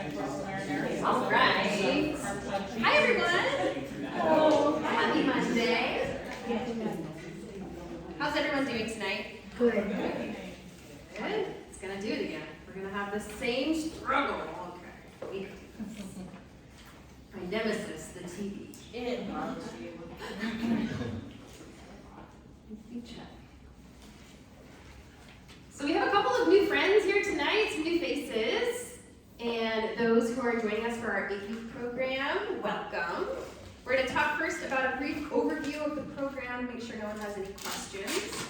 All right. Hi, everyone. Hello. Happy Monday. How's everyone doing tonight? Good. Good. It's going to do it again. We're going to have the same struggle. Okay. My nemesis, the TV. It loves you. Let me check. So we have a couple of new friends here tonight, some new faces, and those who are joining us for our AP program, welcome. We're going to talk first about a brief overview of the program, make sure no one has any questions,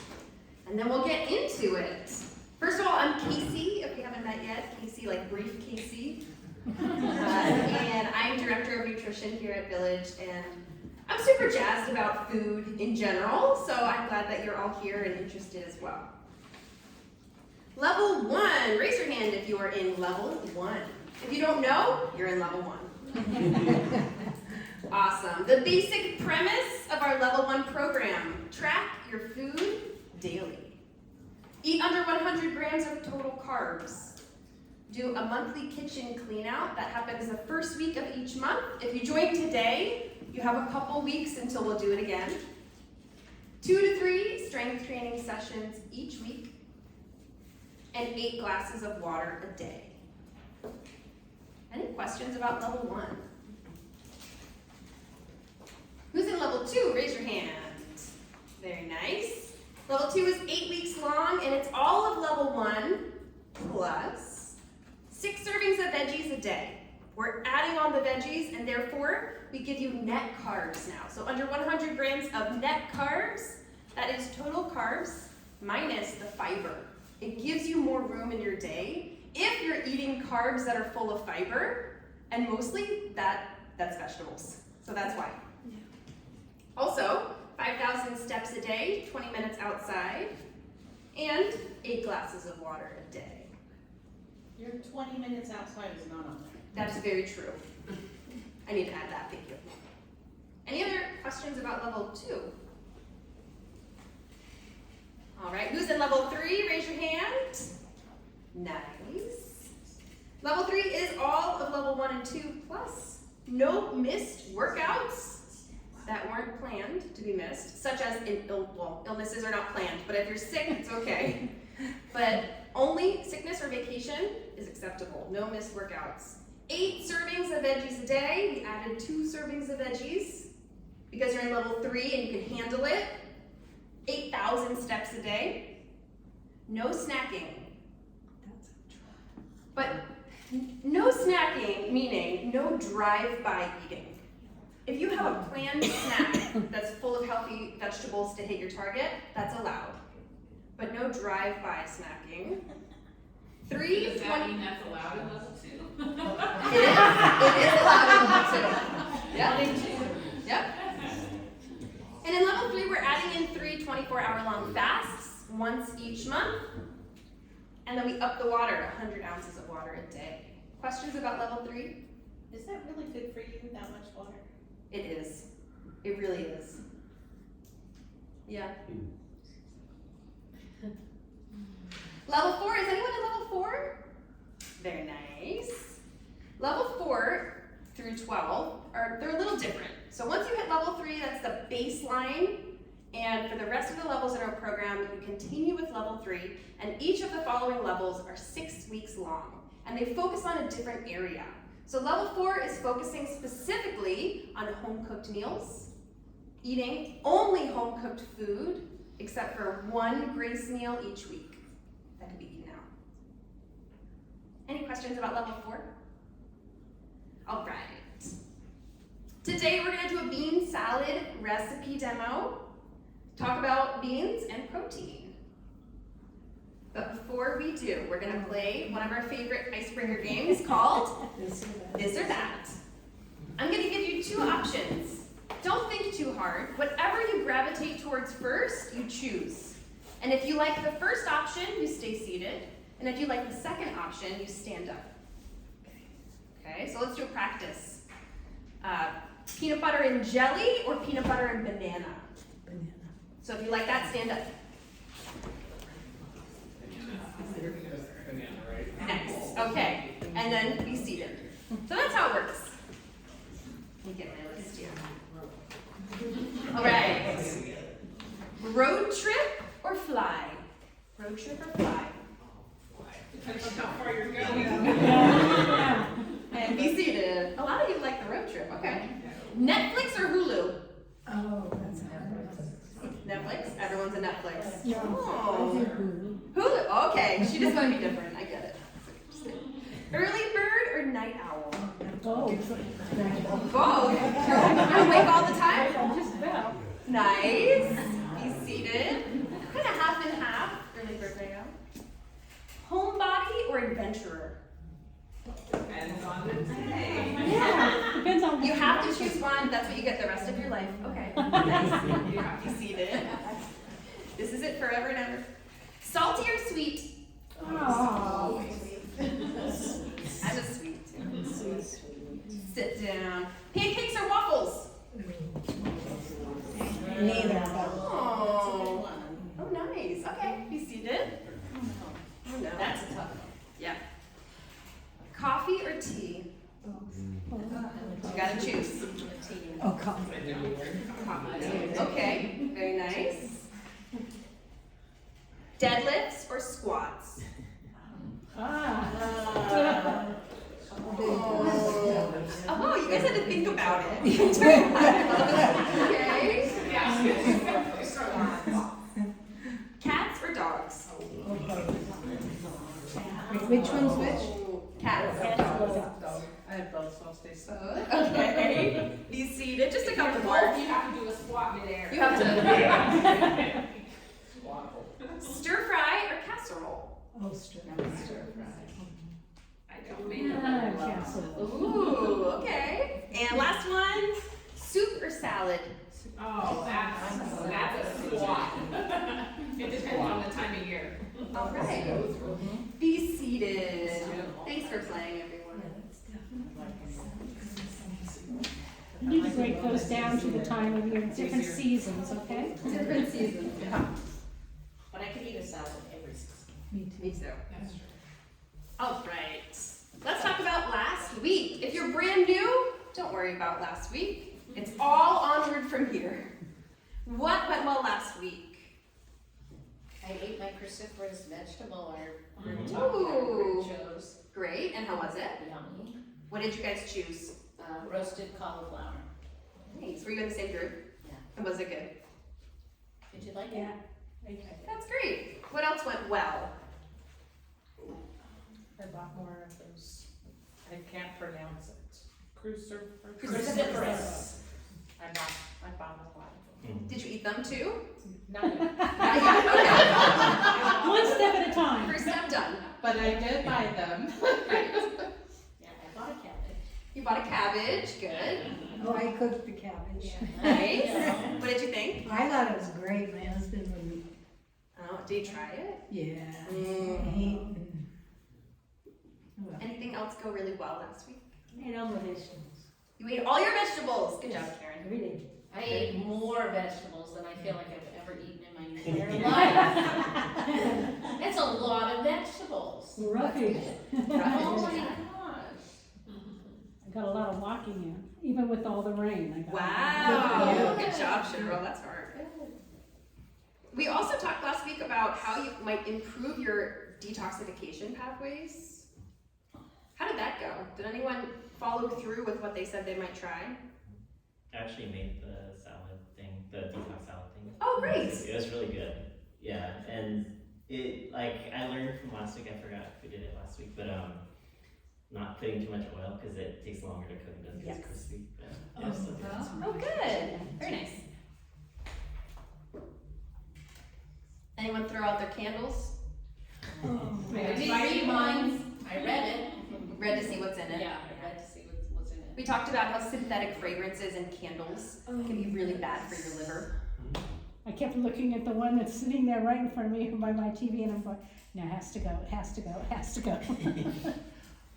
and then we'll get into it. First of all, I'm Casey, if we haven't met yet. Casey, like brief Casey. And I'm Director of Nutrition here at Village, and I'm super jazzed about food in general, so I'm glad that you're all here and interested as well. Level 1, raise your hand if you are in level 1. If you don't know, you're in level 1. Awesome. The basic premise of our level 1 program, track your food daily. Eat under 100 grams of total carbs. Do a monthly kitchen clean out that happens the first week of each month. If you join today, you have a couple weeks until we'll do it again. 2 to 3 strength training sessions each week. And 8 glasses of water a day. Any questions about level 1? Who's in level 2? Raise your hand. Very nice. Level 2 is 8 weeks long, and it's all of level 1 plus 6 servings of veggies a day. We're adding on the veggies, and therefore, we give you net carbs now. So under 100 grams of net carbs, that is total carbs minus the fiber. It gives you more room in your day if you're eating carbs that are full of fiber, and mostly that's vegetables. So that's why. Yeah. Also, 5,000 steps a day, 20 minutes outside, and 8 glasses of water a day. Your 20 minutes outside is not on there. That is very true. I need to add that, thank you. Any other questions about level 2? All right, who's in level 3? Raise your hand. Nice. Level 3 is all of level 1 and 2 plus no missed workouts that weren't planned to be missed, such as illnesses are not planned, but if you're sick, it's okay. But only sickness or vacation is acceptable. No missed workouts. 8 servings of veggies a day. We added 2 servings of veggies because you're in level 3 and you can handle it. 8,000 steps a day. No snacking. But no snacking, meaning no drive-by eating. If you have a planned snack that's full of healthy vegetables to hit your target, that's allowed. But no drive-by snacking. 3 Does that mean that's allowed in level 2? It is allowed in level 2. Yep. Yep. And in level 3, we're adding in 3 24-hour-long fasts once each month. And then we up the water to 100 ounces of water a day. Questions about level 3? Is that really good for you, that much water? It is. It really is. Yeah. Level 4, is anyone in level 4? Very nice. Level 4 through 12, they're a little different. So once you hit level 3, that's the baseline. And for the rest of the levels in our program, you continue with level 3. And each of the following levels are 6 weeks long. And they focus on a different area. So level 4 is focusing specifically on home-cooked meals, eating only home-cooked food, except for 1 grace meal each week that can be eaten out. Any questions about level 4? All right. Today we're going to do a bean salad recipe demo. Talk about beans and protein. But before we do, we're going to play one of our favorite icebreaker games called This or That. I'm going to give you 2 options. Don't think too hard. Whatever you gravitate towards first, you choose. And if you like the first option, you stay seated. And if you like the second option, you stand up. Okay, so let's do a practice. Peanut butter and jelly or peanut butter and banana? Banana. So if you like that, stand up. Banana, right? Next. Okay, and then be seated. So that's how it works. Let me get my list here. All right. Road trip or fly? Road trip or fly? Depends on how far you're going. And be seated. A lot of you like the road trip. Okay. Netflix or Hulu? Oh, that's Netflix. Everyone's a Netflix. Yeah. Oh. Hulu. Okay. She just want to be different. I get it. Early bird or night owl? Both. Both. You're awake all the time? Just about. Nice. Be seated. Kind of half and half. Early bird, night owl. Homebody or adventurer? Depends on the day. Yeah, depends on. You have to choose one. That's what you get the rest of your life. Okay. Nice. You have to be seated. This is it forever and ever. Salty or sweet? Oh. I'm a sweet too. Sit down. Pancakes or waffles? Neither. Oh. Oh, nice. Okay. Be seated. Oh no. That's a tough one. Yeah. Coffee or tea? You gotta choose. Oh, coffee. Okay, very nice. Deadlifts or squats? Oh, you guys had to think about it. Okay. Cats or dogs? Which one's which? Cats. I have both, so I'll stay still. Okay. Be seated. Just a couple more. You have to do a squat midair. You have to. Stir fry or casserole? Oh, stir. I don't mean Ooh, okay. And last one, soup or salad? Oh, that's a squat. It depends on the time of year. All right. Be seated. Thanks for playing, everyone. You need to break those down to the time of year, different seasons, okay? Different seasons. Yeah. But I could eat a salad every season. Me too. All right. Let's talk about last week. If you're brand new, don't worry about last week. It's all onward from here. What went well last week? I ate my cruciferous vegetable or Ooh. nachos. Great. And how was it? Yummy. What did you guys choose? Roasted cauliflower. Nice. Were you in the same group? Yeah. And was it good? Did you like Yeah. it? That's great. What else went well? I bought more of those, I can't pronounce it. Cruciferous. Cruciferous. I bought a lot of them. Did you eat them too? Not yet. Not yet. Okay. One step at a time. First step done. But I did buy them. Yeah, I bought a cabbage. You bought a cabbage. Good. Oh, I cooked the cabbage. Nice. Yeah. What did you think? I thought it was great. My husband would, Oh, did you try it? yeah. Mm. He, well, Anything else go really well last week? ate all the vegetables. You ate all your vegetables. Good job, Karen. Every day. I ate more vegetables than I feel like I've ever eaten in my entire life. It's a lot of vegetables. Roughage. Oh my gosh. I got a lot of walking in, even with all the rain. I got Wow. Good. Good job, Cheryl. That's hard. We also talked last week about how you might improve your detoxification pathways. How did that go? Did anyone follow through with what they said they might try? I actually made the salad thing, the detox salad thing. Oh, great. It was really good. Yeah, and it, like, I learned from last week, I forgot if we did it last week, but not putting too much oil because it takes longer to cook and doesn't get Yes. crispy. But it was still good. Oh, good. Very nice. Anyone throw out their candles? I did read mine. I read it. Read to see what's in it. Yeah, I read to see what's in it. We talked about how synthetic fragrances and candles can be really bad for your liver. I kept looking at the one that's sitting there right in front of me by my TV, and I'm going, no, it has to go, it has to go, it has to go.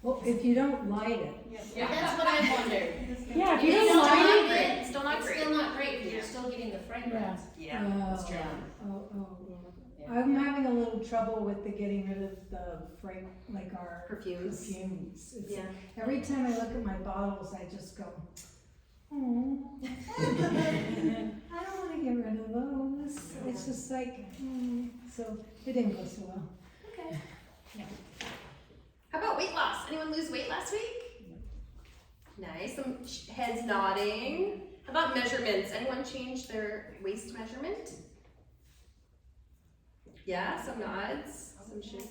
Well, if you don't light it, Yeah, that's what I wondered. Yeah, if you It's don't still like not it, great. Still not It's great. still not great, because you're still getting the fragrance. Yeah. oh, That's true. oh, Yeah. I'm having a little trouble with the getting rid of the like our Perfumes. perfumes. It's Yeah. every time I look at my bottles, I just go, oh, I don't want to get rid of those. It's just like, so it didn't go so well. Okay. How about weight loss? Anyone lose weight last week? Nice. Some heads nodding. How about measurements? Anyone change their waist measurement? Yeah, some nods. Some shakes.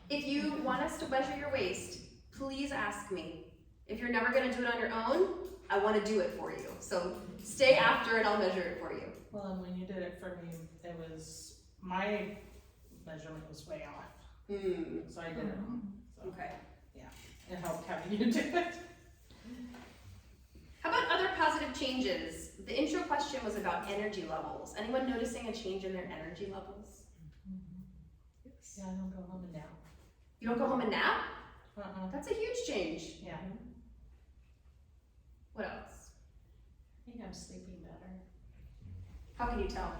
If you want us to measure your waist, please ask me. If you're never going to do it on your own, I want to do it for you. So stay after and I'll measure it for you. Well, and when you did it for me, it was, my measurement was way off, so I did it wrong. So Okay. it helped having you do it. How about other positive changes? The intro question was about energy levels. Anyone noticing a change in their energy levels? Yeah, I don't go home and nap. You don't go home and nap? Uh-uh, That's a huge change. yeah. What else? I think I'm sleeping better. How can you tell?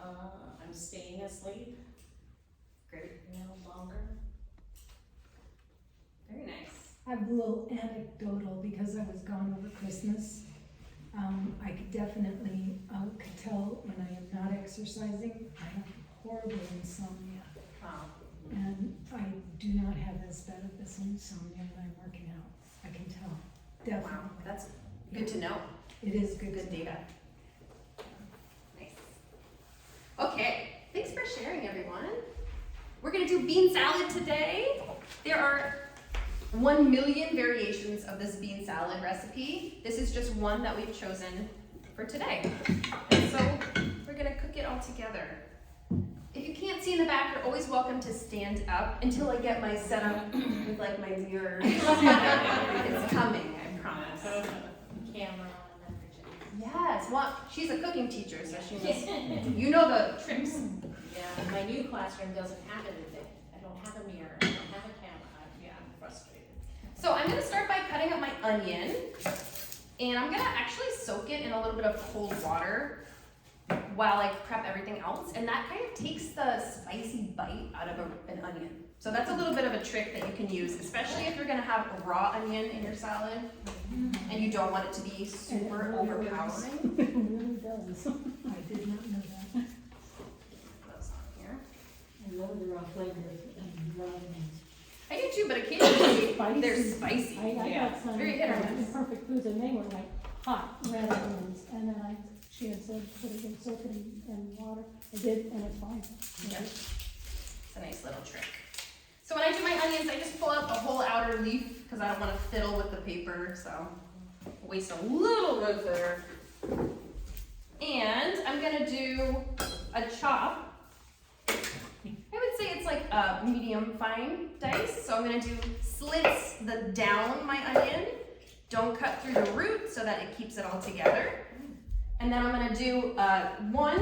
I'm staying asleep, Great. longer. Very nice. I have a little anecdotal because I was gone over Christmas. I could definitely could tell when I am not exercising. I have horrible insomnia, and I do not have as bad of this insomnia when I'm working out. I can tell, definitely. Wow, that's good to know. It is good. Good data. Nice. Okay, thanks for sharing, everyone. We're gonna do bean salad today. There are 1 million variations of this bean salad recipe. This is just one that we've chosen for today. And so we're gonna cook it all together. If you can't see in the back, you're always welcome to stand up until I get my setup with like my mirror. It's coming, I promise. Camera on and everything. Yes, well, she's a cooking teacher, so she knows. You know the tricks. Yeah, my new classroom doesn't have anything. I don't have a mirror, I don't have a camera. Yeah, I'm frustrated. So I'm gonna start by cutting up my onion, and I'm gonna actually soak it in a little bit of cold water while I prep everything else, and that kind of takes the spicy bite out of an onion. So that's a little bit of a trick that you can use, especially if you're gonna have a raw onion in your salad, and you don't want it to be super overpowering. It really does. I did not know that. Put those on here. I love the raw flavor of raw onions. I do too, but occasionally Spicy. they're spicy. I Yeah. got some Very hit or miss. Perfect Foods, and they were like hot red onions, and then she had said put it in, soak it in water. I did, and it's fine. Yeah. It's a nice little trick. So when I do my onions, I just pull out the whole outer leaf because I don't want to fiddle with the paper, so waste a little bit there. And I'm gonna do a chop. I would say it's like a medium fine dice. So I'm gonna do slits down my onion. Don't cut through the root so that it keeps it all together. And then I'm gonna do one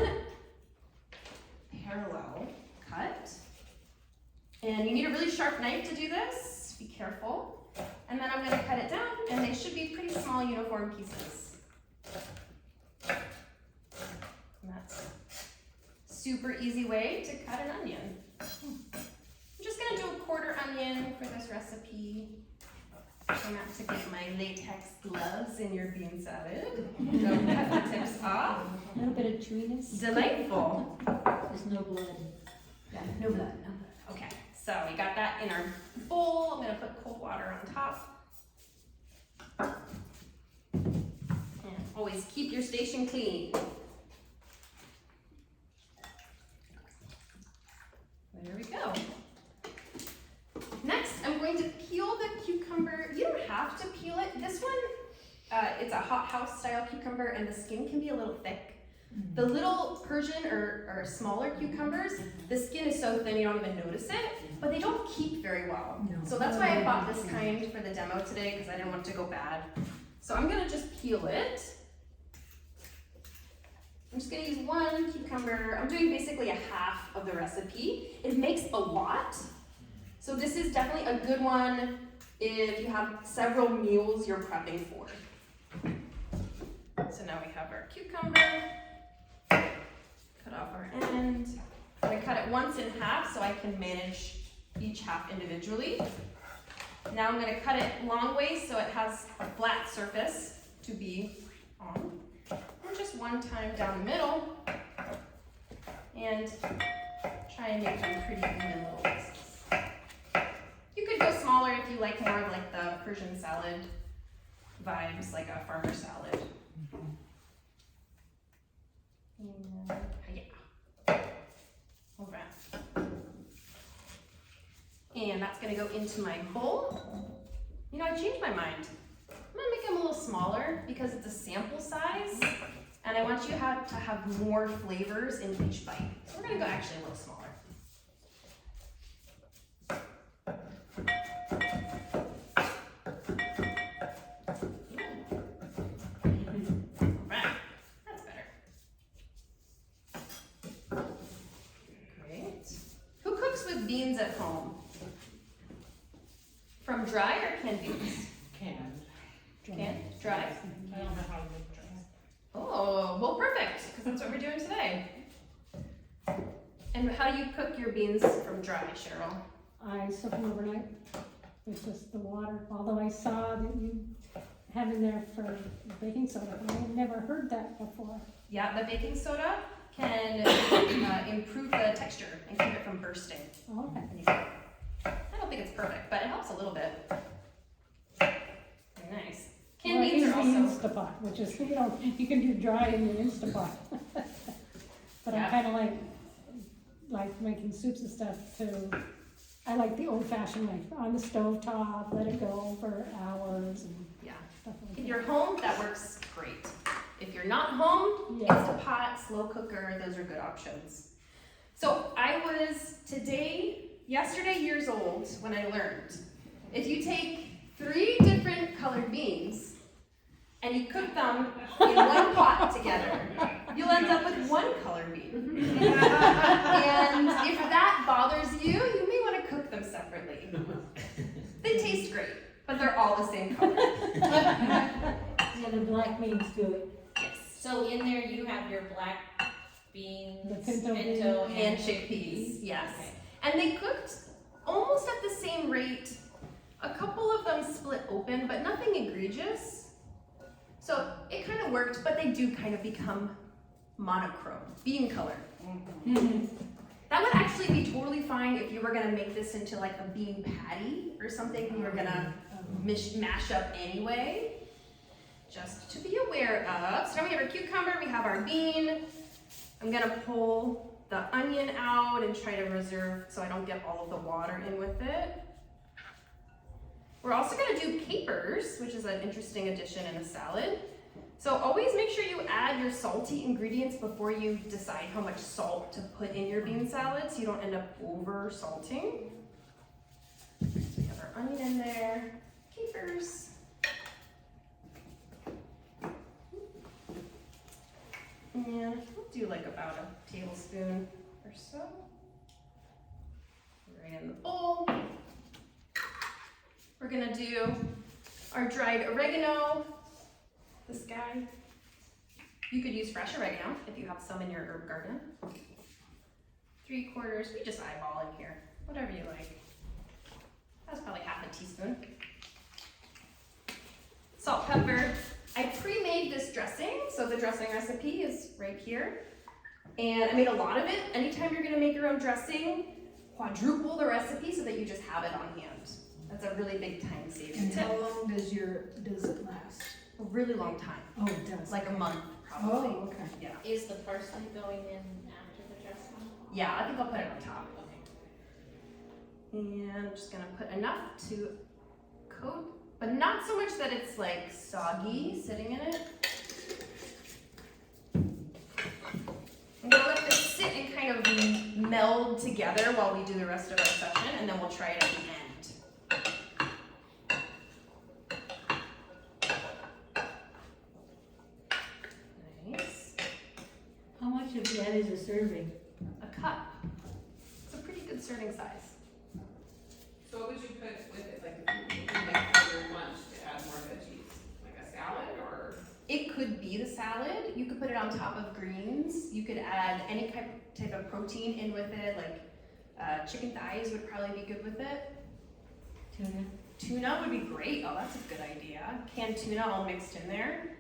parallel cut. And you need a really sharp knife to do this. Be careful. And then I'm gonna cut it down, and they should be pretty small, uniform pieces. And that's a super easy way to cut an onion. I'm just gonna do a quarter onion for this recipe. Try not to get my latex gloves in your bean salad. Don't cut the tips off. A little bit of chewiness. Delightful. There's no blood. Yeah, no blood, no blood. Okay, so we got that in our bowl. I'm gonna put cold water on top. And always keep your station clean. There we go. Next, I'm going to peel the cucumber. You don't have to peel it. This one, it's a hothouse style cucumber, and the skin can be a little thick. The little Persian or smaller cucumbers, the skin is so thin you don't even notice it, but they don't keep very well. No. So that's why I bought this kind for the demo today, because I didn't want it to go bad. So I'm gonna just peel it. I'm just gonna use one cucumber. I'm doing basically a half of the recipe. It makes a lot. So this is definitely a good one if you have several meals you're prepping for. So now we have our cucumber. Cut cut off our end. I'm gonna cut it once in half so I can manage each half individually. Now I'm gonna cut it long ways so it has a flat surface to be on. And just one time down the middle. And try and make them pretty even little pieces. You could go smaller if you like more of like the Persian salad vibes, like a farmer salad. And, yeah. All right. And that's gonna go into my bowl. You know, I changed my mind. I'm gonna make them a little smaller because it's a sample size, and I want you to have more flavors in each bite. So we're gonna go actually a little smaller. Right, that's better. Great. Who cooks with beans at home? From dry or canned beans? Canned. Canned, dry? I don't know how to make dry. Oh, well, perfect, because that's what we're doing today. And how do you cook your beans from dry, Cheryl? I soak them overnight with just the water, although I saw that you have in there for baking soda, and I had never heard that before. Yeah, the baking soda can improve the texture and keep it from bursting. Oh, okay. I don't think it's perfect, but it helps a little bit. Very nice. Canned Well, I beans use are the also, Instapot, which is, you know, you can do dry in your Instapot. But Yeah. I kinda like making soups and stuff too. I like the old fashioned way, on the stove top, let it go for hours and yeah. stuff like that. If you're home, that works great. If you're not home, Yeah. Instapot, slow cooker, those are good options. So I was yesterday years old when I learned, if you take 3 different colored beans and you cook them in one pot together, you'll end up with 1 colored bean. And if that bothers you, you may want to cook them separately. They taste great, but they're all the same color. Yeah, the black beans do it. Yes. So in there you have your black beans, The pinto pinto, And chickpeas, yes. Okay. And they cooked almost at the same rate. A couple of them split open, but nothing egregious. So it kind of worked, but they do kind of become monochrome, bean color. That would actually be totally fine if you were gonna make this into like a bean patty or something you were gonna mash up anyway. Just to be aware of. So now we have our cucumber, we have our bean. I'm gonna pull the onion out and try to reserve so I don't get all of the water in with it. We're also gonna do capers, which is an interesting addition in a salad. So always make sure you add your salty ingredients before you decide how much salt to put in your bean salad so you don't end up over salting. So we have our onion in there, capers. And we'll do like about a tablespoon or so. Right in the bowl. We're gonna do our dried oregano. This guy. You could use fresh oregano if you have some in your herb garden. 3/4, we just eyeball in here, whatever you like. That's probably half a teaspoon. Salt, pepper. I pre-made this dressing, so the dressing recipe is right here. And I made a lot of it. Anytime you're gonna make your own dressing, quadruple the recipe so that you just have it on hand. That's a really big time saving And tip. how long does it last? A really long time, Oh, it does. like a month probably. Oh, okay. Yeah. Is the parsley going in after the dressing? Yeah, I think I'll put it on top. Okay. And I'm just gonna put enough to coat, but not so much that it's like soggy sitting in it. I'm gonna let this sit and kind of meld together while we do the rest of our session, and then we'll try it at the end. Nice. How much of that is a serving? A cup. It's a pretty good serving size. So what would you put with it, like if you make for your lunch to add more veggies, like a salad or? It could be the salad. You could put it on top of greens. You could add any type of protein in with it, like chicken thighs would probably be good with it. Tuna. Tuna would be great. Oh, that's a good idea. Canned tuna all mixed in there.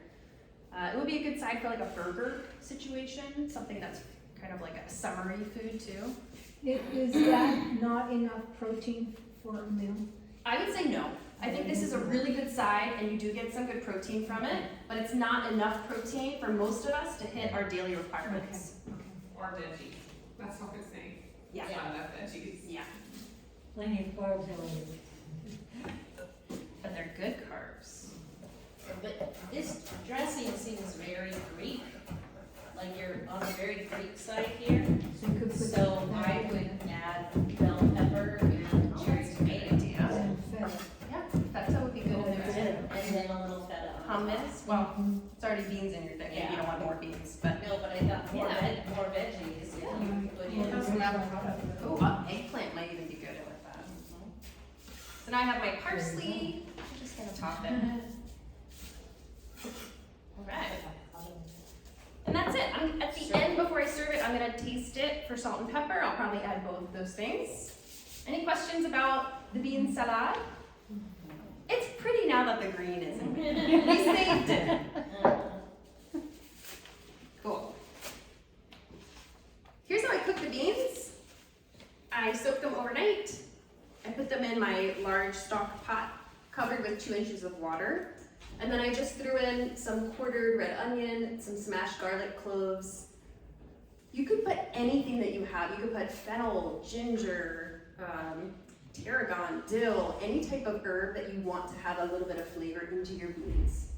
It would be a good side for like a burger situation, something that's kind of like a summery food too. Is that not enough protein for a meal? I would say no. I think this is a really good side and you do get some good protein from it, but it's not enough protein for most of us to hit our daily requirements. Or veggies. That's what I'm saying. Yeah. Not enough veggies. Yeah, Plenty of carbs in but they're good carbs. But this dressing seems very Greek, like you're on the very Greek side here. So you could put So I would add bell pepper and cherry tomato. Idea. and feta. Yeah, feta would be good in there. And then a little feta on top. Hummus, well, it's already beans in your thing, maybe you don't want more beans, but. No, but I thought more Yeah. more veggies. if Yeah. you put in. Yeah. Some avocado. Oh, eggplant might even be good with that. So now I have my parsley, I'm just gonna top it. Alright. And that's it. At the end, before I serve it, I'm gonna taste it for salt and pepper. I'll probably add both of those things. Any questions about the bean salad? It's pretty now that the green is in it. We saved it. Cool. Here's how I cook the beans. I soak them overnight. I put them in my large stock pot covered with 2 inches of water. And then I just threw in some quartered red onion, some smashed garlic cloves. You could put anything that you have. You could put fennel, ginger, tarragon, dill, any type of herb that you want to have a little bit of flavor into your beans.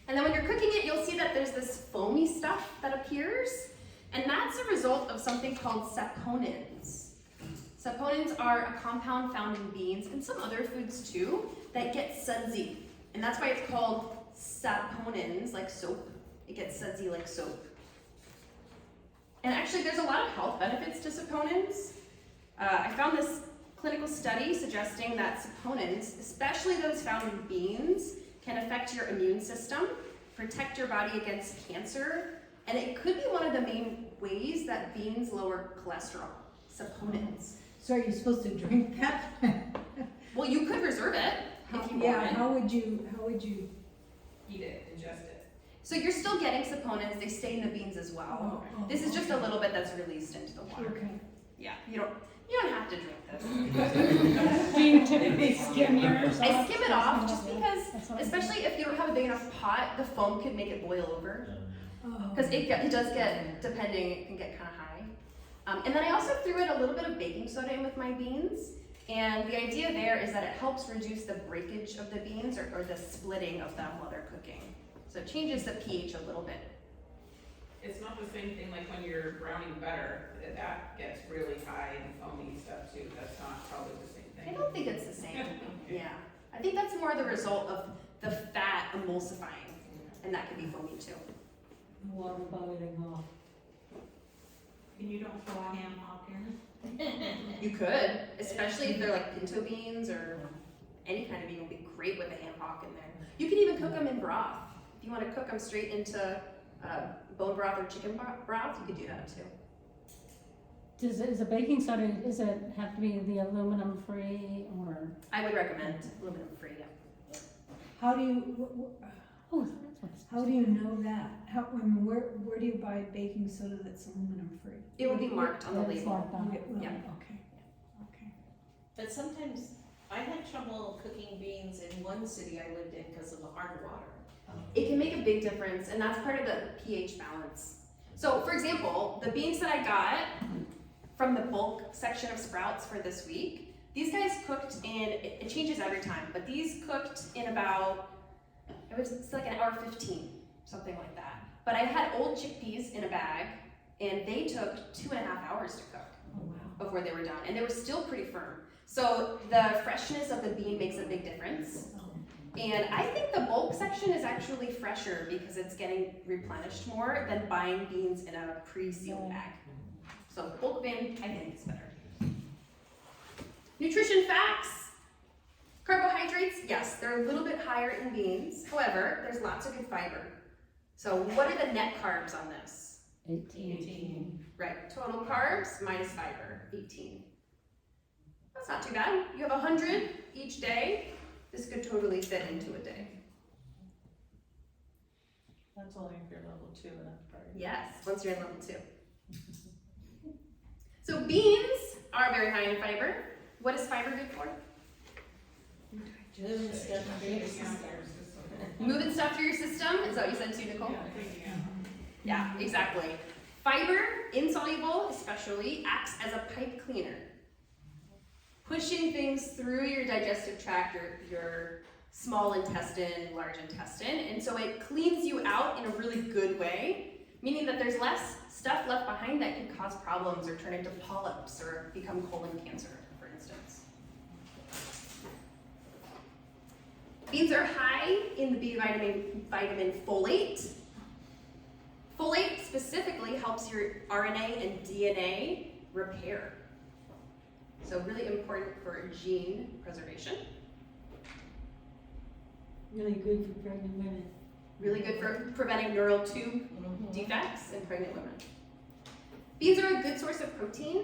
And then when you're cooking it, you'll see that there's this foamy stuff that appears, and that's a result of something called saponins. Saponins are a compound found in beans and some other foods too that get sudsy, and that's why it's called saponins, like soap. It gets sudsy like soap. And actually, there's a lot of health benefits to saponins. I found this clinical study suggesting that saponins, especially those found in beans, can affect your immune system, protect your body against cancer, and it could be one of the main ways that beans lower cholesterol, saponins. So are you supposed to drink that? Well, you could reserve it if you Yeah, want. how would you, Eat it, ingest it. So you're still getting saponins, they stay in the beans as well. This is just a little bit that's released into the water. okay. Yeah, you don't have to drink this. Do you typically skim yours? I skim it off just That's because, what I do. especially if you don't have a big enough pot, the foam could make it boil over. Oh. Because it does get, depending, it can get kind of high. And then I also threw in a little bit of baking soda in with my beans. And the idea there is that it helps reduce the breakage of the beans or the splitting of them while they're cooking. So it changes the pH a little bit. It's not the same thing like when you're browning butter, that gets really high and foamy stuff too. That's not probably the same I thing. don't think it's the same. Yeah. I think that's more the result of the fat emulsifying. And that could be foamy too. Water boiling off. And you don't throw a ham hock in? You could, especially if they're like pinto beans or any kind of bean would be great with a ham hock in there. You can even cook them in broth. If you want to cook them straight into bone broth or chicken broth, you could do that too. Is a baking soda, does it have to be the aluminum free or? I would recommend aluminum free. Yeah. How do you, Oh, that's what it's. how do you know that? Where do you buy baking soda that's aluminum free? It would be marked on the It's label. marked on it. Yeah. Okay, okay. But sometimes I had trouble cooking beans in one city I lived in because of the hard water. It can make a big difference, and that's part of the pH balance. So, for example, the beans that I got from the bulk section of Sprouts for this week, these guys cooked in, it changes every time, but these cooked in about, it's like an hour 15, something like that. But I had old chickpeas in a bag, and they took 2.5 hours to cook Oh, wow. before they were done, and they were still pretty firm. So the freshness of the bean makes a big difference. And I think the bulk section is actually fresher because it's getting replenished more than buying beans in a pre-sealed bag. So bulk bin, I think, is better. Nutrition facts. Carbohydrates, yes, they're they're a little bit higher in beans. However, there's lots of good fiber. So what are the net carbs on this? 18. Right, total carbs minus fiber, 18. That's not too bad. You have 100 each day. This could totally fit into a day. That's only if you're level 2 in that part. Yes, once you're in level 2. So beans are very high in fiber. What is fiber good for? Moving stuff through your system. Is that what you said too, Nicole? Yeah, exactly. Fiber, insoluble especially, acts as a pipe cleaner, pushing things through your digestive tract, your small intestine, large intestine, and so it cleans you out in a really good way, meaning that there's less stuff left behind that can cause problems or turn into polyps or become colon cancer, for instance. Beans are high in the B vitamin folate. Folate specifically helps your RNA and DNA repair. So really important for gene preservation. Really good for pregnant women. Really good for preventing neural tube defects in pregnant women. Beans are a good source of protein.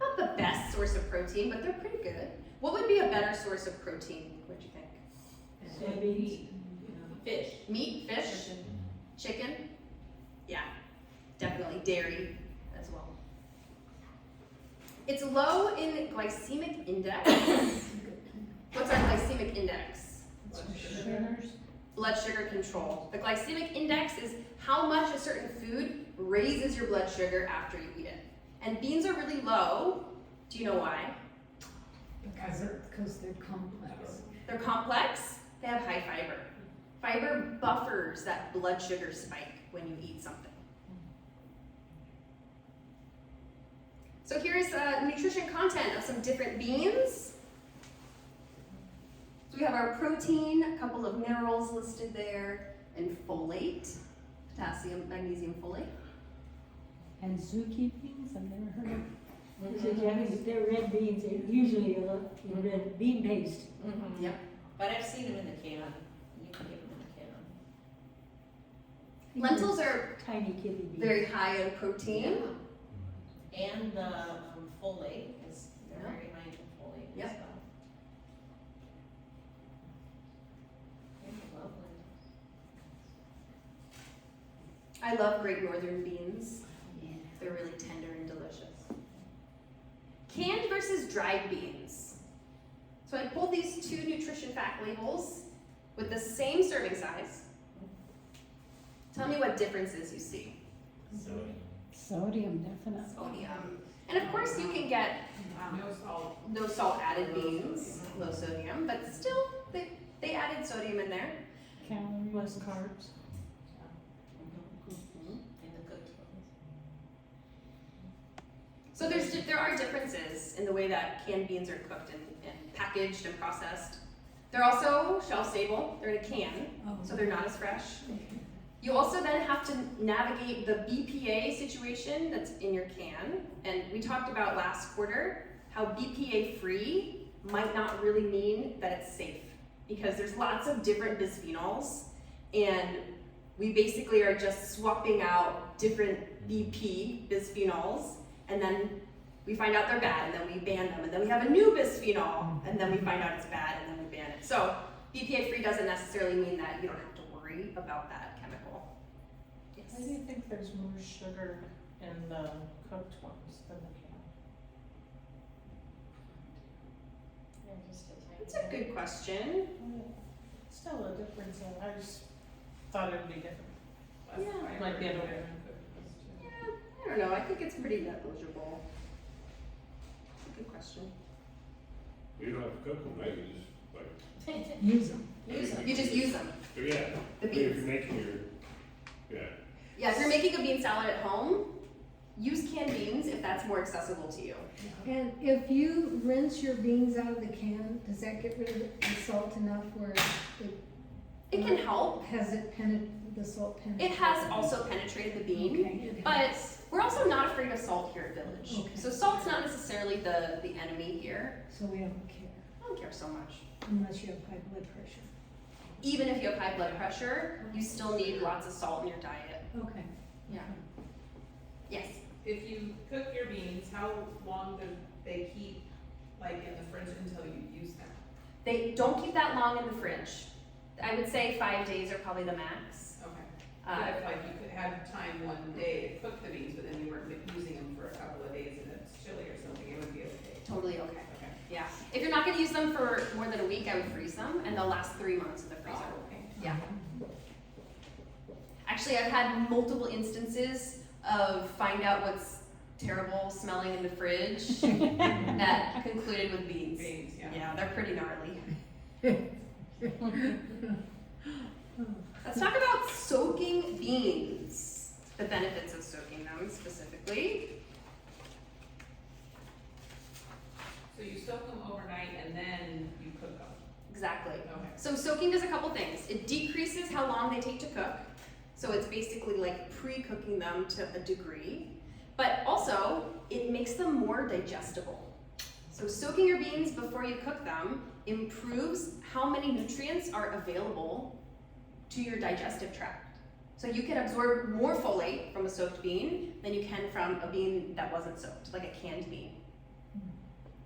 Not the best source of protein, but they're pretty good. What would be a better source of protein? What do you think? Soybeans. Fish. Meat, fish, chicken? Yeah, definitely dairy as well. It's low in glycemic index. What's our glycemic index? Sugars. Blood sugar control. The glycemic index is how much a certain food raises your blood sugar after you eat it. And beans are really low. Do you know why? Because they're complex. They're complex, they have high fiber. Fiber buffers that blood sugar spike when you eat something. So here's nutrition content of some different beans. So we have our protein, a couple of minerals listed there, and folate, potassium, magnesium, folate. And zucchini beans, I've never heard of. So they're red beans, they're usually a little red bean paste. Yep. But I've seen them in the can. You can get them in the can. Lentils are Tiny kidney beans. very high in protein. And the folate is, they're Yeah. very high in folate Yep. as well. I love lentils. I love Great Northern beans. They're really tender and delicious. Canned versus dried beans. So I pulled these two nutrition fact labels with the same serving size. Tell me what differences you see. Sodium, definitely. Sodium. And of course you can get No salt. no salt added beans, low sodium, but still they added sodium in there. Calories. Less carbs. In the cooked ones. So there are differences in the way that canned beans are cooked and packaged and processed. They're also shelf stable, they're in a can, so they're not as fresh. You also then have to navigate the BPA situation that's in your can. And we talked about last quarter how BPA free might not really mean that it's safe, because there's lots of different bisphenols, and we basically are just swapping out different BP bisphenols, and then we find out they're bad, and then we ban them, and then we have a new bisphenol, and then we find out it's bad, and then we ban it. So BPA free doesn't necessarily mean that you don't have to worry about that chemical. Yes. Why do you think there's more sugar in the cooked ones than the canned? They're just a tiny That's a good question. Still a difference, I just thought it would be different. That's Yeah. why I Might be recommend other way. cooked ones too. Yeah, I don't know. I think it's pretty negligible. That's a good question. You don't have to cook them, right? You just like, Use them. Use them. You just use them. yeah. The I mean, if beans. you're making your, yeah. Yeah, if you're making a bean salad at home, use canned beans if that's more accessible to you. And if you rinse your beans out of the can, does that get rid of the salt enough where It can help. has the salt penetrated? It has also penetrated the bean, Okay. but we're also not afraid of salt here at Village. Okay. So salt's not necessarily the enemy here. So we don't care. I don't care so much. unless you have high blood pressure. Even if you have high blood pressure, you still need lots of salt in your diet. Okay. Yeah. Yes. If you cook your beans, how long do they keep, like, in the fridge until you use them? They don't keep that long in the fridge. I would say 5 days are probably the max. Okay. Uh, But if like you could have time one day to cook the beans, but then you weren't using them for a couple of days and it's chilly or something, it would be okay. Totally okay. Okay. Yeah. If you're not gonna use them for more than a week, I would freeze them and they'll last 3 months in the freezer. Oh, okay. Yeah. Actually, I've had multiple instances of find out what's terrible smelling in the fridge that concluded with beans. Beans, yeah. Yeah, they're pretty gnarly. Let's talk about soaking beans, the benefits of soaking them specifically. So you soak them overnight and then you cook them. Exactly. Okay. So soaking does a couple things. It decreases how long they take to cook. So it's basically like pre-cooking them to a degree. But also, it makes them more digestible. So soaking your beans before you cook them improves how many nutrients are available to your digestive tract. So you can absorb more folate from a soaked bean than you can from a bean that wasn't soaked, like a canned bean.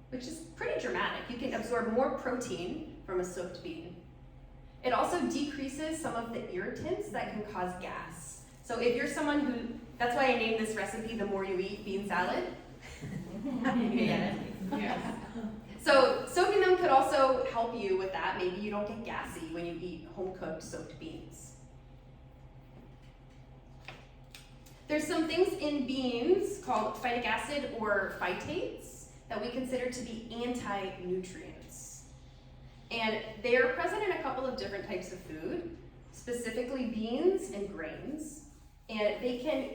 Which is pretty dramatic. You can absorb more protein from a soaked bean. It also decreases some of the irritants that can cause gas. So if you're someone who, that's why I named this recipe The More You Eat Bean Salad. Yeah. Yes. So soaking them could also help you with that. Maybe you don't get gassy when you eat home-cooked soaked beans. There's some things in beans called phytic acid or phytates that we consider to be anti-nutrients. And they are present in a couple of different types of food, specifically beans and grains. And they can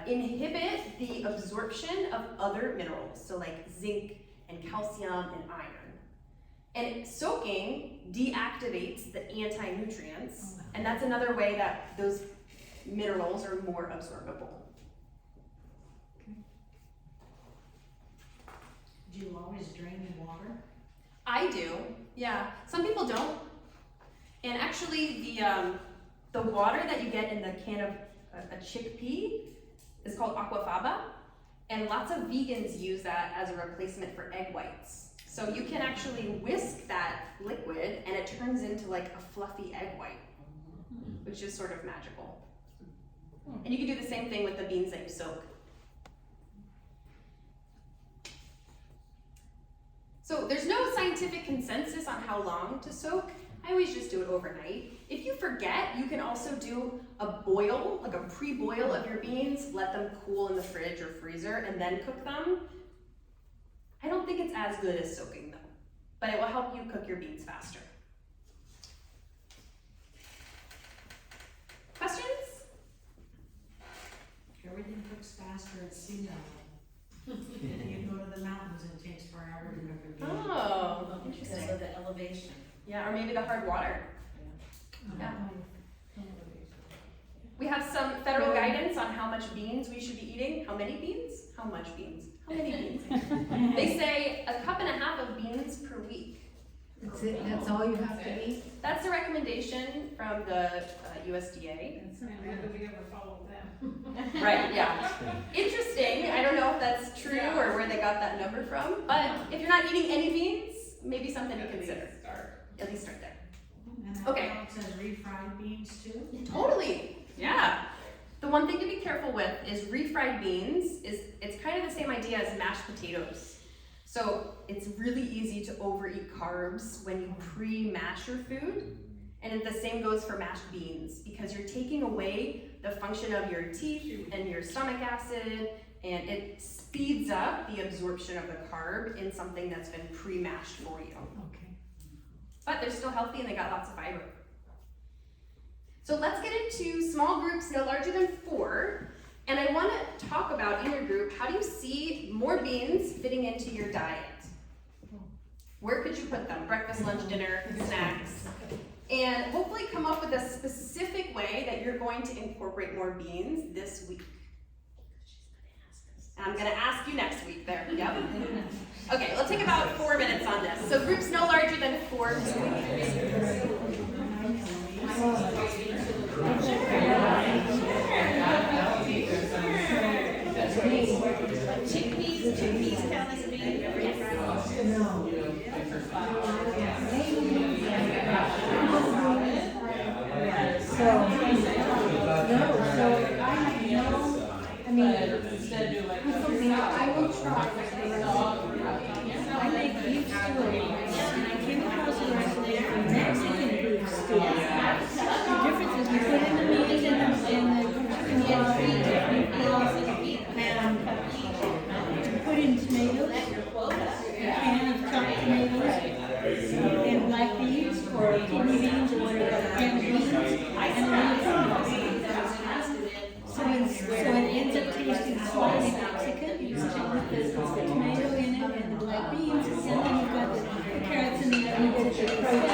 inhibit the absorption of other minerals, so like zinc and calcium and iron. And soaking deactivates the anti-nutrients, and that's another way that those minerals are more absorbable. Do you always drain the water? I do, yeah. Some people don't. And actually, the water that you get in the can of a chickpea is called aquafaba, and lots of vegans use that as a replacement for egg whites. So you can actually whisk that liquid, and it turns into like a fluffy egg white, which is sort of magical. And you can do the same thing with the beans that you soak. So there's no scientific consensus on how long to soak. I always just do it overnight. If you forget, you can also do a boil, like a pre-boil of your beans, let them cool in the fridge or freezer, and then cook them. I don't think it's as good as soaking though, but it will help you cook your beans faster. Questions? Everything cooks faster at sea level. You go to the mountains and it takes forever to cook a bean. Oh, Because interesting. of the elevation. Yeah, or maybe the hard water. Yeah. We have some federal guidance on how much beans we should be eating. How many beans? How much beans? How many beans? They say 1.5 cups of beans per week. That's it, that's all you have to eat? That's the recommendation from the USDA. That's And when do we ever follow them? Right, yeah. Interesting. I don't know if that's true or where they got that number from, but if you're not eating any beans, maybe something to consider. At least start there. And that Okay. counts as refried beans too? Totally. Yeah. The one thing to be careful with is refried beans it's kind of the same idea as mashed potatoes. So it's really easy to overeat carbs when you pre-mash your food. And the same goes for mashed beans because you're taking away the function of your teeth and your stomach acid, and it speeds up the absorption of the carb in something that's been pre-mashed for you. Okay. But they're still healthy and they got lots of fiber. So let's get into small groups no larger than 4. And I want to talk about in your group, how do you see more beans fitting into your diet? Where could you put them? Breakfast, lunch, dinner, snacks. And hopefully come up with a specific way that you're going to incorporate more beans this week. I'm gonna ask you next week there, yep. Okay, let's take about 4 minutes on this. So groups no larger than 4. 4 to Chickpeas count as a bean? I will try. I make beef stew, and I came across a recipe for Mexican beef stew. The difference is you put in the meat and the broth, and you put in tomatoes, a can of chopped tomatoes, and black beans, or kidney beans, or whatever, a can of beans, and then so it ends up tasting slightly Mexican, you with the tomato in it and the black beans, and then you've got the carrots in the other, you get your protein.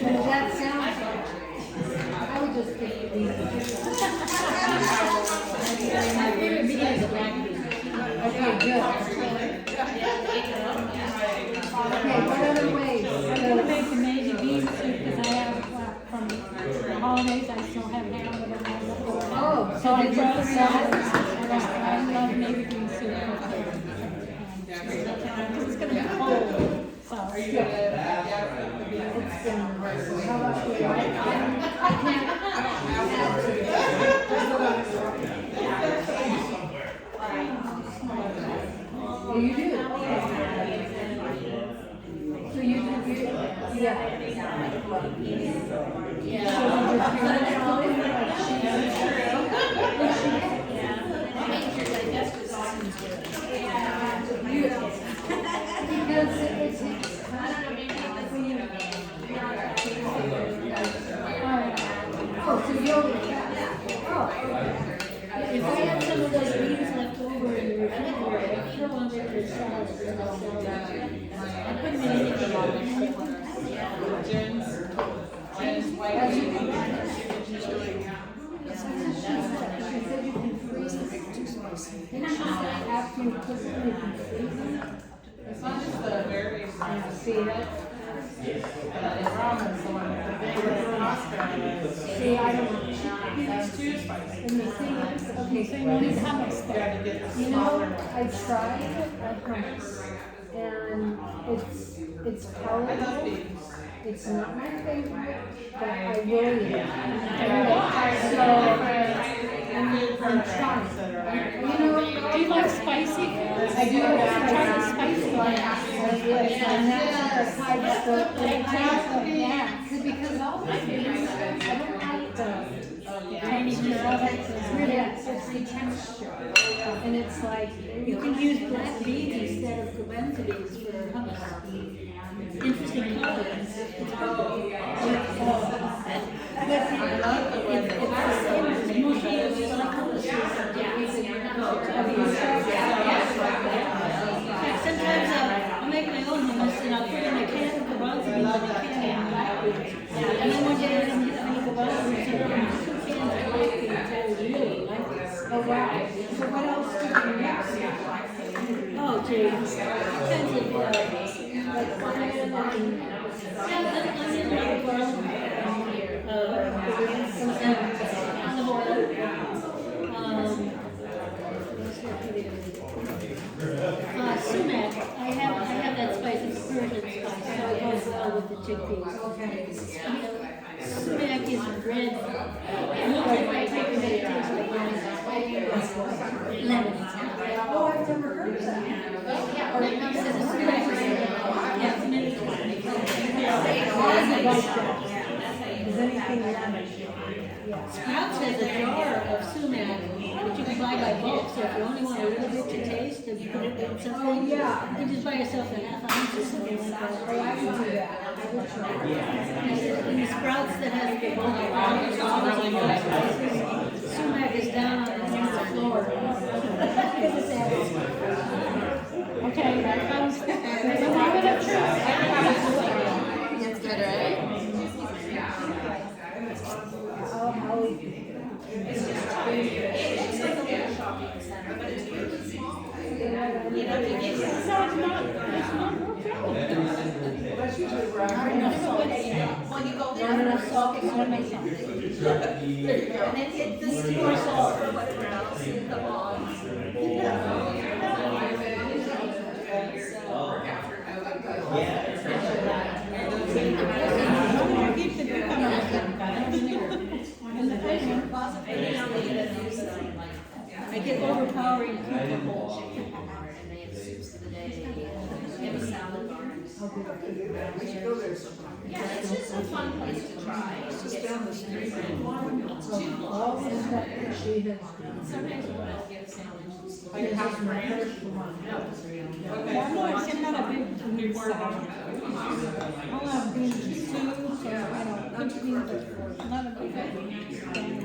But that sounds, I would just pick the beans. My favorite bean is the black bean. Okay, good. Okay, what other ways? I'm gonna make amazing bean soup because I have, from the holidays, I still have ham in my leftover. Oh, so I brought salad. I love navy bean soup. Because it's gonna be cold, so. How about you? I can't. Oh, you do? So you yeah. If I had some of those beans left over in the refrigerator, I sure want to make your salad. I put them in anything. Jen's wife. After you put it in the freezer. It's not just the berries. See that? Ramen's the one, the big pasta. See, I don't know. It's too spicy. And the thing is, okay, so you need hummus there. You know, I tried at hummus, and it's I love palatable. beans. It's not my favorite, but I will eat it. So, I'm trying. You know, Do you like spicy? I do Try the like spicy one. and that's the type of Yeah. because all my favorites, I don't like the Texture of it. it's really, it's the texture. And it's like, you can use black beans instead of guenza beans for hummus. Interesting color. It's perfect. Sometimes I'll make my own hummus and I'll put in a can of guenza beans and a can of black beans. And then one day I didn't get any guenza beans and I put 2 cans of black beans. I really like this. Oh wow. So what else do you mix? Oh geez. Kinds of like cayenne and onion, garlic, olive oil, sumac. I have that spice, it's Persian spice, so it goes well with the chickpeas. Okay. Sumac is red. It looks like my favorite, but it tastes like lemon. Oh, I've never heard of that. Or it comes as a sumac. Yeah, it's Mediterranean. Is anything lemon? Sprouts has a jar of sumac that you can buy by bulk, so if you only want a little bit to taste, and you put it in something, you can just buy yourself a half ounce or something like that. Oh, I would do that. I would try. And the sprouts that has the bulk of all really good spices, sumac is down on the floor. Okay, that comes. Give it a try. It's good, right? It's like a little shopping center, but it's really small. That's usually where I'm. When you go there, salt, it's gonna make sense. And then hit the store salt or whatever else in the bonds. I get overpowering. And they have soups of the day, they have a salad bar. We should go there sometime. Yeah, it's just a fun place to try. It's just down the street. All the stuff that she has done. Sometimes we'll get sandwiches. Like half grand. Yeah, I'm not a big food salad. I'll have beans and stew, so I don't cook beans, but not a big fan of bean salad.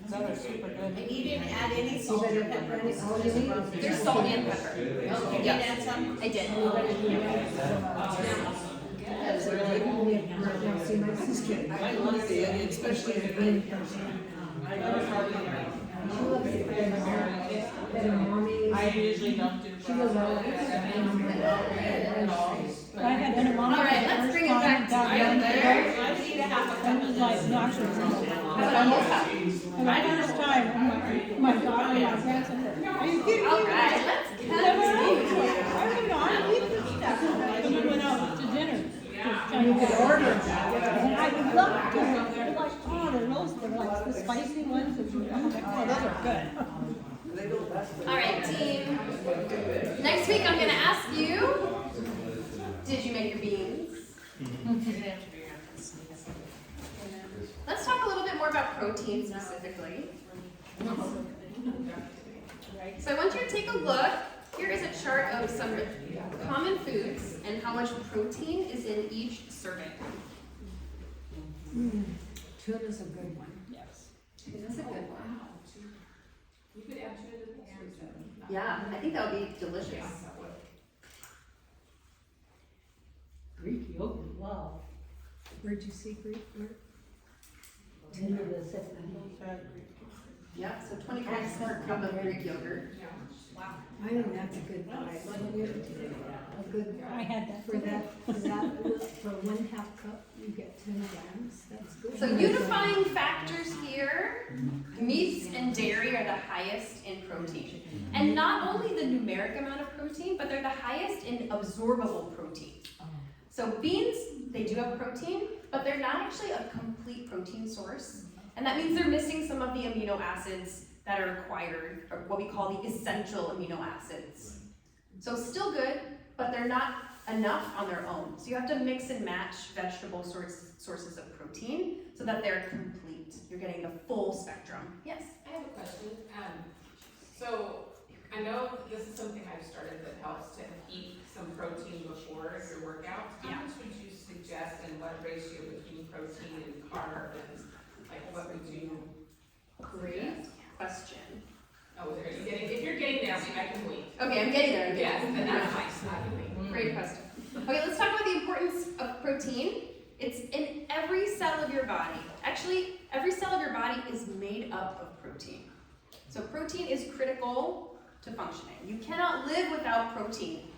Those are super good. And you didn't add any salt or pepper? All you need. There's salt and pepper. Oh, you did add some? I did. That's really Now, see, my sister, I love it, especially she's a if green person. She loves it better mommy. I usually don't do. She goes all I had edamame All right, for the let's first bring it time, back got to it in there. I need a half a I was like nauseous. Alright, And the first time, my daughter and my grandson said, are you kidding me? let's I cut. don't know, I eat this stuff. And we went out to dinner. You could order that. And I loved them. They're like, oh, they're roast, they're like the spicy ones. And I'm like, oh, those are good. All right, team. Next week, I'm gonna ask you, did you make your beans? Let's talk a little bit more about protein specifically. So I want you to take a look. Here is a chart of some common foods and how much protein is in each serving. Tuna's a good one. Yes. That's a good one. You could add tuna to the pan. Yeah, I think that would be delicious. Greek yogurt, wow. Where'd you see Greek yogurt? Tuna the second. Yep, so 25 cup of Greek yogurt. I think that's a good price. A good, I had that for that, for 1/2 cup, you get 10 grams, that's good. So unifying factors here, meats and dairy are the highest in protein. And not only the numeric amount of protein, but they're the highest in absorbable protein. So beans, they do have protein, but they're not actually a complete protein source. And that means they're missing some of the amino acids that are required, or what we call the essential amino acids. So still good, but they're not enough on their own. So you have to mix and match vegetable sources of protein so that they're complete. You're getting the full spectrum. Yes? I have a question. So I know this is something I've started that helps to eat some protein before your workout. How much would you suggest and what ratio between protein and carb and like what would you? Great question. Oh, if you're getting there, I can wait. Okay, I'm getting there. Yes, then that's fine. I can wait. Great question. Okay, let's talk about the importance of protein. It's in every cell of your body. Actually, every cell of your body is made up of protein. So protein is critical to functioning. You cannot live without protein.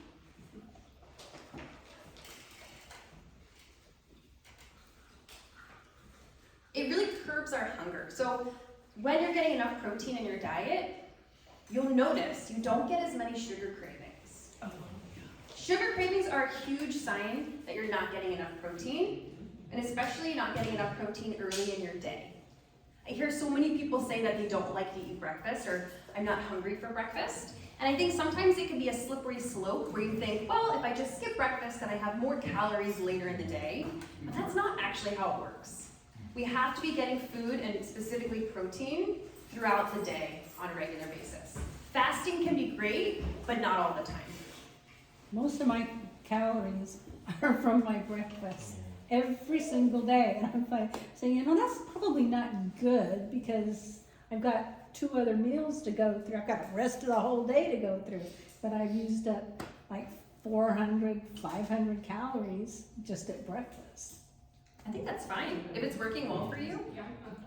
It really curbs our hunger. So when you're getting enough protein in your diet, you'll notice you don't get as many sugar cravings. Sugar cravings are a huge sign that you're not getting enough protein, and especially not getting enough protein early in your day. I hear so many people say that they don't like to eat breakfast, or I'm not hungry for breakfast. And I think sometimes it can be a slippery slope where you think, well, if I just skip breakfast, then I have more calories later in the day. But that's not actually how it works. We have to be getting food, and specifically protein, throughout the day on a regular basis. Fasting can be great, but not all the time. Most of my calories are from my breakfast every single day. And I'm like saying, you know, that's probably not good because I've got 2 other meals to go through. I've got the rest of the whole day to go through. But I've used up like 400, 500 calories just at breakfast. I think that's fine. If it's working well for you, Yeah.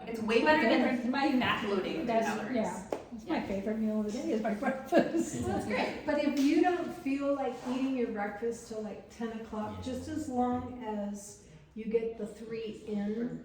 it's way better than My- backloading That's, calories. yeah, that's my favorite meal of the day is my breakfast. That's great. But if you don't feel like eating your breakfast till like 10 o'clock, just as long as you get the 3 in,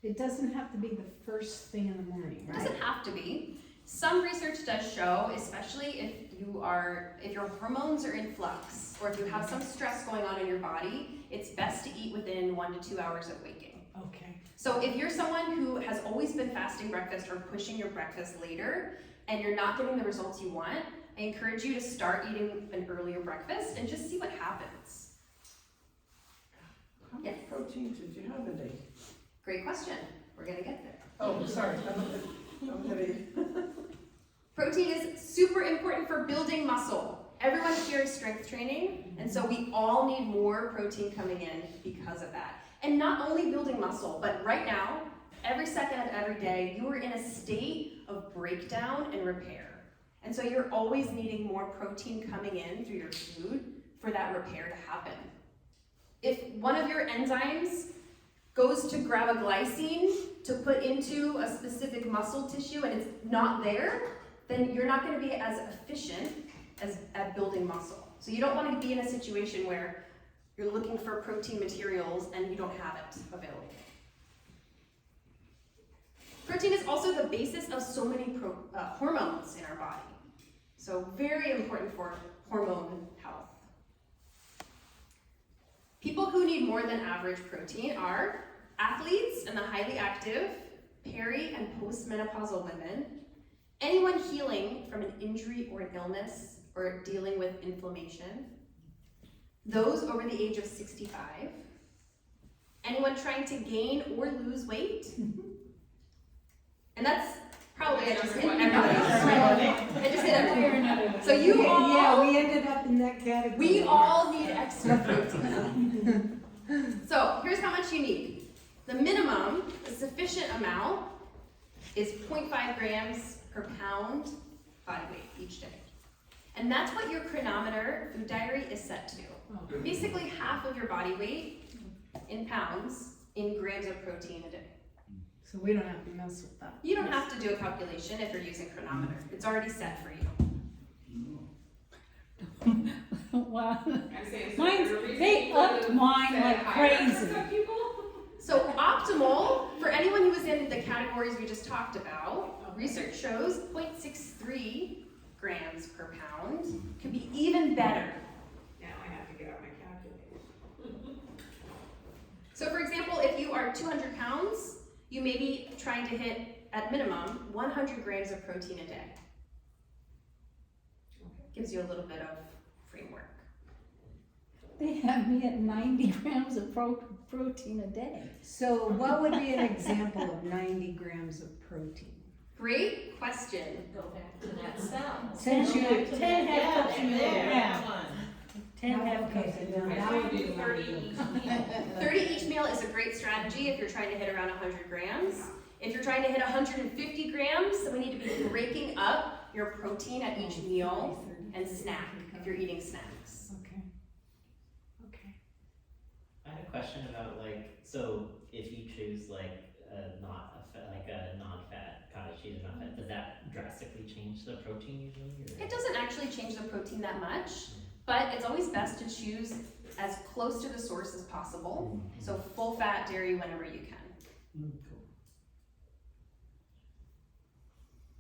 it doesn't have to be the first thing in the morning, It right? doesn't have to be. Some research does show, especially if your hormones are in flux, or if you have some stress going on in your body, it's best to eat within 1 to 2 hours of waking. Okay. So if you're someone who has always been fasting breakfast or pushing your breakfast later, and you're not getting the results you want, I encourage you to start eating an earlier breakfast and just see what happens. How much protein did you have a day? Great question. We're gonna get there. Oh, sorry, I'm heavy. Protein is super important for building muscle. Everyone here is strength training, and so we all need more protein coming in because of that. And not only building muscle, but right now, every second of every day, you are in a state of breakdown and repair. And so you're always needing more protein coming in through your food for that repair to happen. If one of your enzymes goes to grab a glycine to put into a specific muscle tissue and it's not there, then you're not going to be as efficient as at building muscle. So you don't want to be in a situation where you're looking for protein materials and you don't have it available. Protein is also the basis of so many hormones in our body. So very important for hormone health. People who need more than average protein are athletes and the highly active, peri and postmenopausal women, anyone healing from an injury or an illness or dealing with inflammation, those over the age of 65, anyone trying to gain or lose weight, and that's probably, I just hit everybody. I just hit everybody. So you all, Yeah, we ended up in that category. we all need extra protein. So here's how much you need. The minimum, the sufficient amount, is 0.5 grams per pound body weight each day. And that's what your chronometer food diary is set to. Basically half of your body weight in pounds in grams of protein a day. So we don't have to mess with that. You don't have to do a calculation if you're using chronometer. It's already set for you. Wow. I'm saying, so Mine's, the reason they you upped could've mine said like higher for crazy. some people. So optimal, for anyone who is in the categories we just talked about, research shows 0.63 grams per pound could be even better. Now I have to get out my calculator. So for example, if you are 200 pounds, you may be trying to hit, at minimum, 100 grams of protein a day. Gives you a little bit of framework. They have me at 90 grams of protein a day. So what would be an example of 90 grams of protein? Great question. Go back to that cell. Since you, 10 have protein in there. Yeah. 10 have okay, protein. so then I that try would to be do 30 each meal. 30 each meal is a great strategy if you're trying to hit around 100 grams. If you're trying to hit 150 grams, then we need to be breaking up your protein at each meal and snack if you're eating snacks. Okay. Okay. I had a question about so if you choose a non-fat cottage cheese or not fat, does that drastically change the protein usually? It doesn't actually change the protein that much, but it's always best to choose as close to the source as possible. So full fat dairy whenever you can.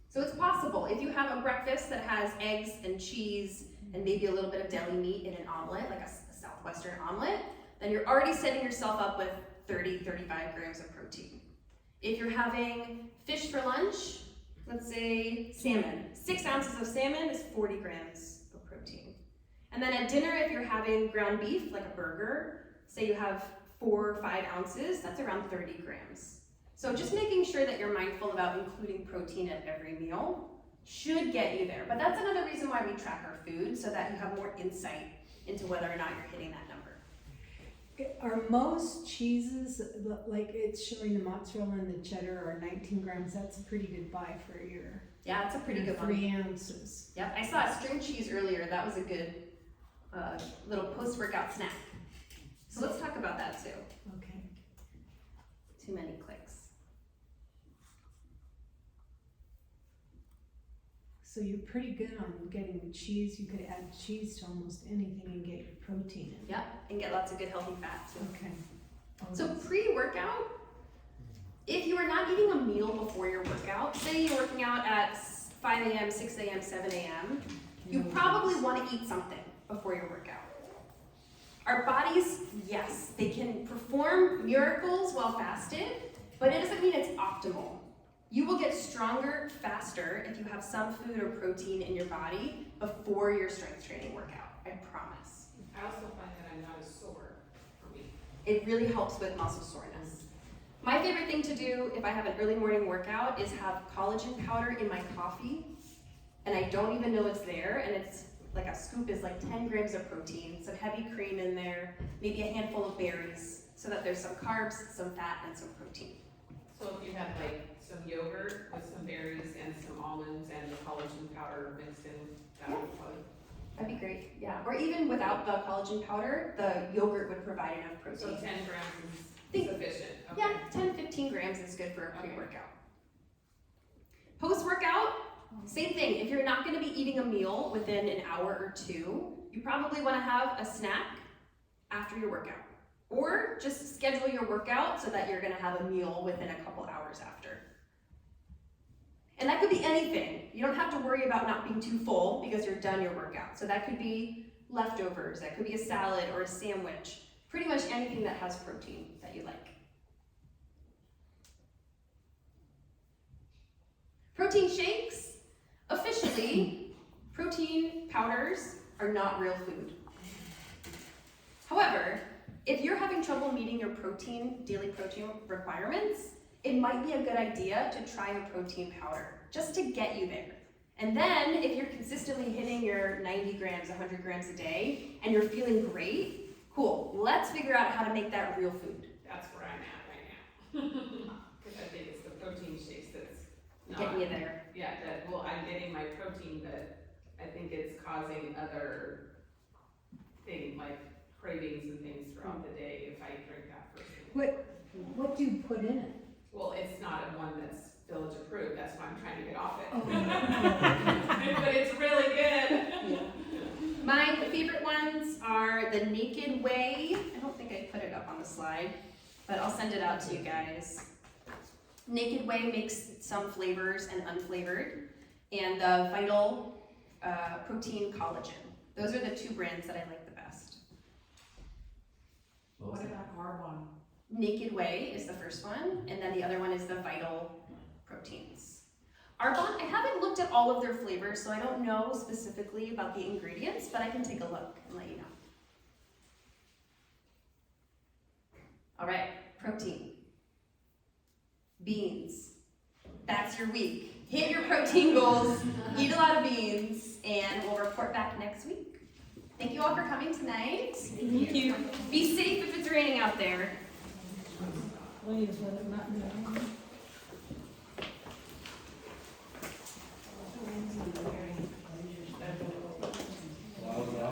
So it's possible, if you have a breakfast that has eggs and cheese and maybe a little bit of deli meat in an omelet, like a Southwestern omelet, then you're already setting yourself up with 30-35 grams of protein. If you're having fish for lunch, let's say salmon, 6 ounces of salmon is 40 grams of protein. And then at dinner, if you're having ground beef, like a burger, say you have 4 or 5 ounces, that's around 30 grams. So just making sure that you're mindful about including protein at every meal should get you there. But that's another reason why we track our food, so that you have more insight into whether or not you're hitting that number. Are most cheeses, like it's showing the mozzarella and the cheddar are 19 grams, that's a pretty good buy for your Yeah, it's a pretty good one. 3 ounces. Yep, I saw a string cheese earlier. That was a good little post-workout snack. So let's talk about that too. Okay. too many clicks. So you're pretty good on getting cheese. You could add cheese to almost anything and get your protein in. Yep, and get lots of good healthy fat too. Okay. Oh, So that's- pre-workout, if you are not eating a meal before your workout, say you're working out at 5 a.m., 6 a.m., 7 a.m., you probably want to eat something before your workout. Our bodies, yes, they can perform miracles while fasted, but it doesn't mean it's optimal. You will get stronger faster if you have some food or protein in your body before your strength training workout, I promise. I also find that I'm not as sore for me. It really helps with muscle soreness. My favorite thing to do if I have an early morning workout is have collagen powder in my coffee, and I don't even know it's there, and it's like a scoop is like 10 grams of protein, some heavy cream in there, maybe a handful of berries, so that there's some carbs, some fat, and some protein. So if you had like some yogurt with some berries and some almonds and the collagen powder mixed in, that would be fun. That'd be great, yeah. Or even without the collagen powder, the yogurt would provide enough So protein. 10 grams is Think- sufficient, okay. Yeah, 10, 15 grams is good for a pre-workout. Post-workout, same thing. If you're not gonna be eating a meal within an hour or two, you probably wanna have a snack after your workout. Or just schedule your workout so that you're gonna have a meal within a couple hours after. And that could be anything. You don't have to worry about not being too full because you're done your workout. So that could be leftovers, that could be a salad or a sandwich. Pretty much anything that has protein that you like. Protein shakes, officially, protein powders are not real food. However, if you're having trouble meeting your daily protein requirements, it might be a good idea to try a protein powder, just to get you there. And then, if you're consistently hitting your 90 grams, 100 grams a day, and you're feeling great, cool, let's figure out how to make that real food. That's where I'm at right now. Because I think it's the protein shakes that's not. Getting you there. Yeah, well, I'm getting my protein, but I think it's causing other things like cravings and things throughout the day if I drink that first thing. What do you put in it? Well, it's not one that's village approved, that's why I'm trying to get off it. Oh. But it's really good. My favorite ones are the Naked Whey. I don't think I put it up on the slide, but I'll send it out to you guys. Naked Whey makes some flavors and unflavored, and the Vital Protein Collagen. Those are the two brands that I like the best. What was What it? about Arbonne? Naked Whey is the first one, and then the other one is the Vital Proteins. Arbonne, I haven't looked at all of their flavors, so I don't know specifically about the ingredients, but I can take a look and let you know. All right, protein. Beans. That's your week. Hit your protein goals, eat a lot of beans, and we'll report back next week. Thank you all for coming tonight. Thank you. Be safe if it's raining out there. Please let it not rain.